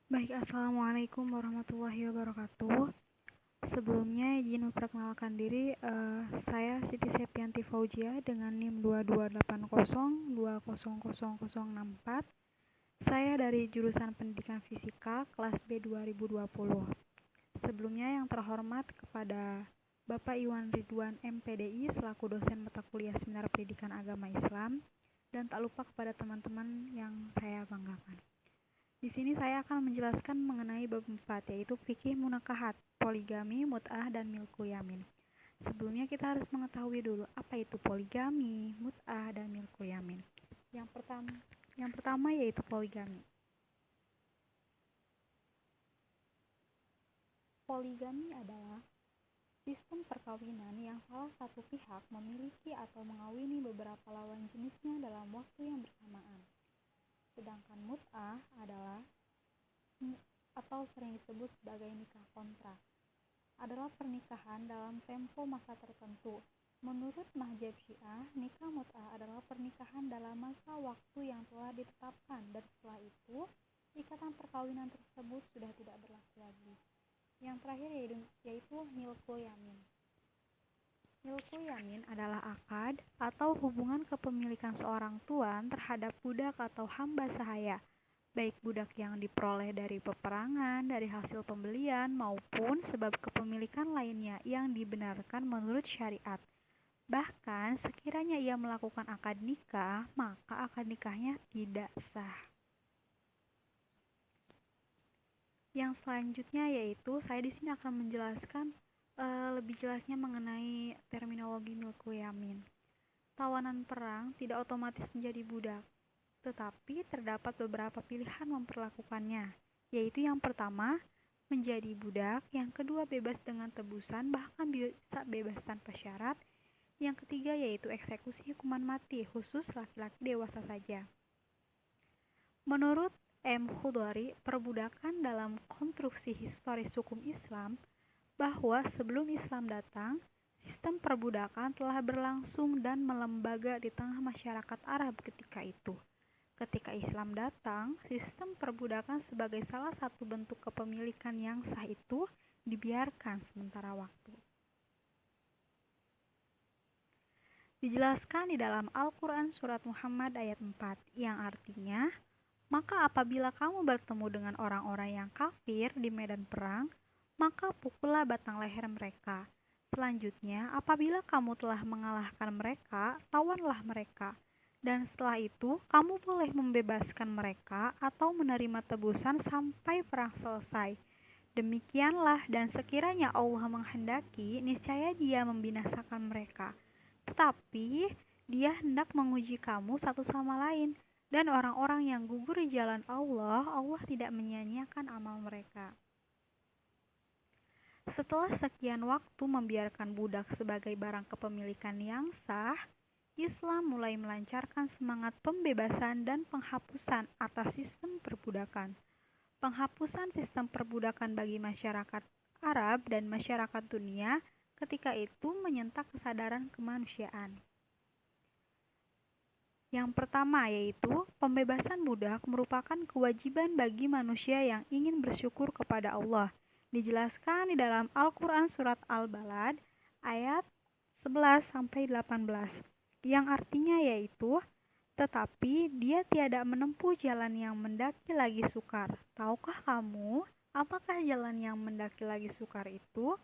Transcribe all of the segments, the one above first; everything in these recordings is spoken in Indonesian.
Baik, Assalamualaikum warahmatullahi wabarakatuh. Sebelumnya izin memperkenalkan diri, saya Siti Septianti Fauzia dengan NIM 2280200064. Saya dari jurusan Pendidikan Fisika kelas B 2020. Sebelumnya yang terhormat kepada Bapak Iwan Ridwan MPDI selaku dosen mata kuliah Seminar Pendidikan Agama Islam, dan tak lupa kepada teman-teman yang saya banggakan. Di sini saya akan menjelaskan mengenai bab 4, yaitu fikih munakahat, poligami, mut'ah, dan milku yamin. Sebelumnya kita harus mengetahui dulu apa itu poligami, mut'ah, dan milku yamin. Yang pertama yaitu poligami. Poligami adalah sistem perkawinan yang salah satu pihak memiliki atau mengawini beberapa lawan jenisnya dalam waktu yang bersamaan. Sedangkan mut'ah adalah atau sering disebut sebagai nikah kontrak, adalah pernikahan dalam tempo masa tertentu. Menurut mazhab Syiah, nikah mut'ah adalah pernikahan dalam masa waktu yang telah ditetapkan dan setelah itu ikatan perkawinan tersebut sudah tidak berlaku lagi. Yang terakhir yaitu milku yamin. Milku yamin adalah akad atau hubungan kepemilikan seorang tuan terhadap budak atau hamba sahaya, baik budak yang diperoleh dari peperangan, dari hasil pembelian, maupun sebab kepemilikan lainnya yang dibenarkan menurut syariat. Bahkan sekiranya ia melakukan akad nikah, maka akad nikahnya tidak sah. Yang selanjutnya yaitu saya di sini akan menjelaskan lebih jelasnya mengenai terminologi milku yamin. Tawanan perang tidak otomatis menjadi budak, tetapi terdapat beberapa pilihan memperlakukannya, yaitu yang pertama, menjadi budak, yang kedua bebas dengan tebusan, bahkan bisa bebas tanpa syarat, yang ketiga yaitu eksekusi hukuman mati, khusus laki-laki dewasa saja. Menurut M. Khudari, perbudakan dalam konstruksi historis hukum Islam, bahwa sebelum Islam datang, sistem perbudakan telah berlangsung dan melembaga di tengah masyarakat Arab ketika itu. Ketika Islam datang, sistem perbudakan sebagai salah satu bentuk kepemilikan yang sah itu dibiarkan sementara waktu. Dijelaskan di dalam Al-Quran Surat Muhammad ayat 4, yang artinya, maka apabila kamu bertemu dengan orang-orang yang kafir di medan perang, maka pukullah batang leher mereka. Selanjutnya, apabila kamu telah mengalahkan mereka, tawanlah mereka. Dan setelah itu, kamu boleh membebaskan mereka atau menerima tebusan sampai perang selesai. Demikianlah, dan sekiranya Allah menghendaki, niscaya Dia membinasakan mereka. Tetapi, Dia hendak menguji kamu satu sama lain. Dan orang-orang yang gugur di jalan Allah, Allah tidak menyia-nyiakan amal mereka. Setelah sekian waktu membiarkan budak sebagai barang kepemilikan yang sah, Islam mulai melancarkan semangat pembebasan dan penghapusan atas sistem perbudakan. Penghapusan sistem perbudakan bagi masyarakat Arab dan masyarakat dunia ketika itu menyentak kesadaran kemanusiaan. Yang pertama yaitu pembebasan budak merupakan kewajiban bagi manusia yang ingin bersyukur kepada Allah. Dijelaskan di dalam Al-Quran Surat Al-Balad ayat 11-18, yang artinya yaitu, tetapi dia tidak menempuh jalan yang mendaki lagi sukar. Tahukah kamu apakah jalan yang mendaki lagi sukar itu?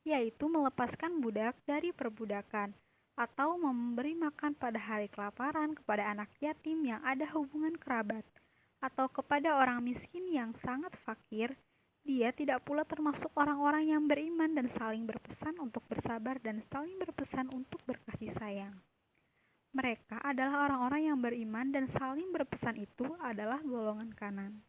Yaitu melepaskan budak dari perbudakan, atau memberi makan pada hari kelaparan kepada anak yatim yang ada hubungan kerabat, atau kepada orang miskin yang sangat fakir. Dia tidak pula termasuk orang-orang yang beriman dan saling berpesan untuk bersabar dan saling berpesan untuk berkasih sayang. Mereka adalah orang-orang yang beriman dan saling berpesan itu adalah golongan kanan.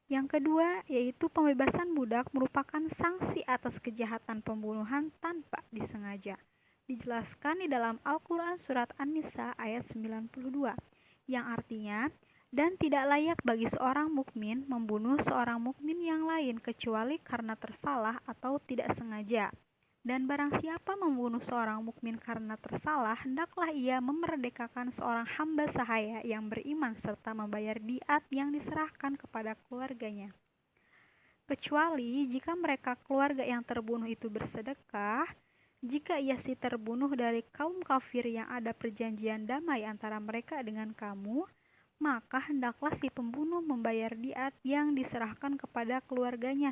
Yang kedua, yaitu pembebasan budak merupakan sanksi atas kejahatan pembunuhan tanpa disengaja. Dijelaskan di dalam Al-Quran Surat An-Nisa ayat 92, yang artinya, dan tidak layak bagi seorang mukmin membunuh seorang mukmin yang lain kecuali karena tersalah atau tidak sengaja. Dan barang siapa membunuh seorang mukmin karena tersalah, hendaklah ia memerdekakan seorang hamba sahaya yang beriman serta membayar diat yang diserahkan kepada keluarganya. Kecuali jika mereka keluarga yang terbunuh itu bersedekah, jika ia si terbunuh dari kaum kafir yang ada perjanjian damai antara mereka dengan kamu, maka hendaklah si pembunuh membayar diat yang diserahkan kepada keluarganya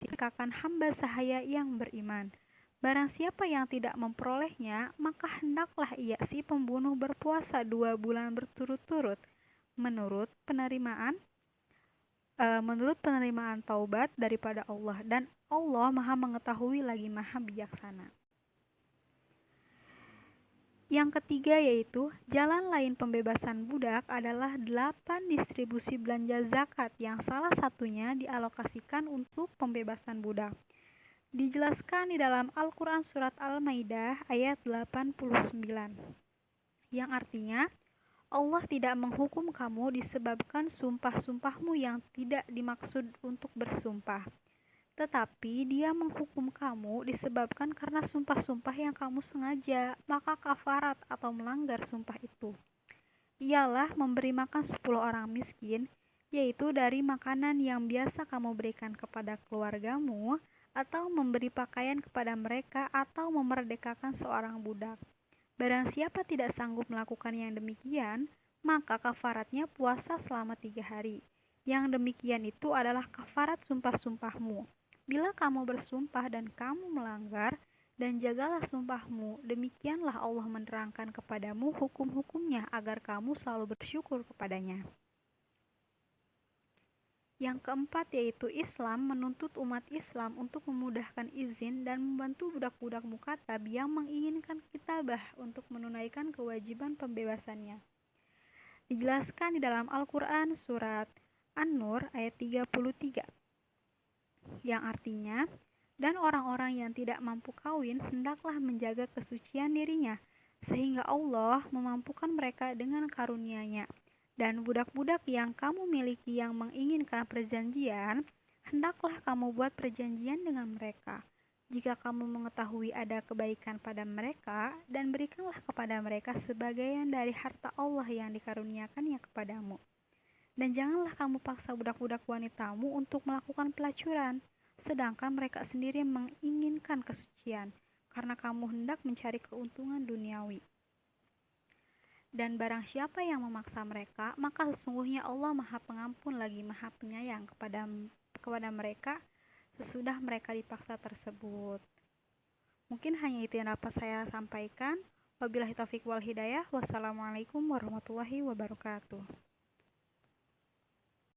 sedangkan hamba sahaya yang beriman. Barang siapa yang tidak memperolehnya, maka hendaklah ia si pembunuh berpuasa 2 bulan berturut-turut menurut penerimaan taubat daripada Allah, dan Allah Maha mengetahui lagi Maha bijaksana. Yang ketiga yaitu jalan lain pembebasan budak adalah 8 distribusi belanja zakat yang salah satunya dialokasikan untuk pembebasan budak. Dijelaskan di dalam Al-Quran Surat Al-Maidah ayat 89, yang artinya Allah tidak menghukum kamu disebabkan sumpah-sumpahmu yang tidak dimaksud untuk bersumpah, tetapi Dia menghukum kamu disebabkan karena sumpah-sumpah yang kamu sengaja, maka kafarat atau melanggar sumpah itu ialah memberi makan 10 orang miskin, yaitu dari makanan yang biasa kamu berikan kepada keluargamu, atau memberi pakaian kepada mereka, atau memerdekakan seorang budak. Barang siapa tidak sanggup melakukan yang demikian, maka kafaratnya puasa selama 3 hari. Yang demikian itu adalah kafarat sumpah-sumpahmu. Bila kamu bersumpah dan kamu melanggar, dan jagalah sumpahmu, demikianlah Allah menerangkan kepadamu hukum-hukumnya agar kamu selalu bersyukur kepadanya. Yang keempat yaitu Islam menuntut umat Islam untuk memudahkan izin dan membantu budak-budak mukatab yang menginginkan kitabah untuk menunaikan kewajiban pembebasannya. Dijelaskan di dalam Al-Quran Surat An-Nur ayat 33, yang artinya, dan orang-orang yang tidak mampu kawin hendaklah menjaga kesucian dirinya, sehingga Allah memampukan mereka dengan karunia-Nya. Dan budak-budak yang kamu miliki yang menginginkan perjanjian, hendaklah kamu buat perjanjian dengan mereka. Jika kamu mengetahui ada kebaikan pada mereka, dan berikanlah kepada mereka sebagian dari harta Allah yang dikaruniakannya kepadamu. Dan janganlah kamu paksa budak-budak wanitamu untuk melakukan pelacuran, sedangkan mereka sendiri menginginkan kesucian, karena kamu hendak mencari keuntungan duniawi. Dan barang siapa yang memaksa mereka, maka sesungguhnya Allah Maha Pengampun lagi Maha Penyayang kepada mereka sesudah mereka dipaksa tersebut. Mungkin hanya itu yang dapat saya sampaikan. Wabillahi taufiq wal hidayah. Wassalamualaikum warahmatullahi wabarakatuh.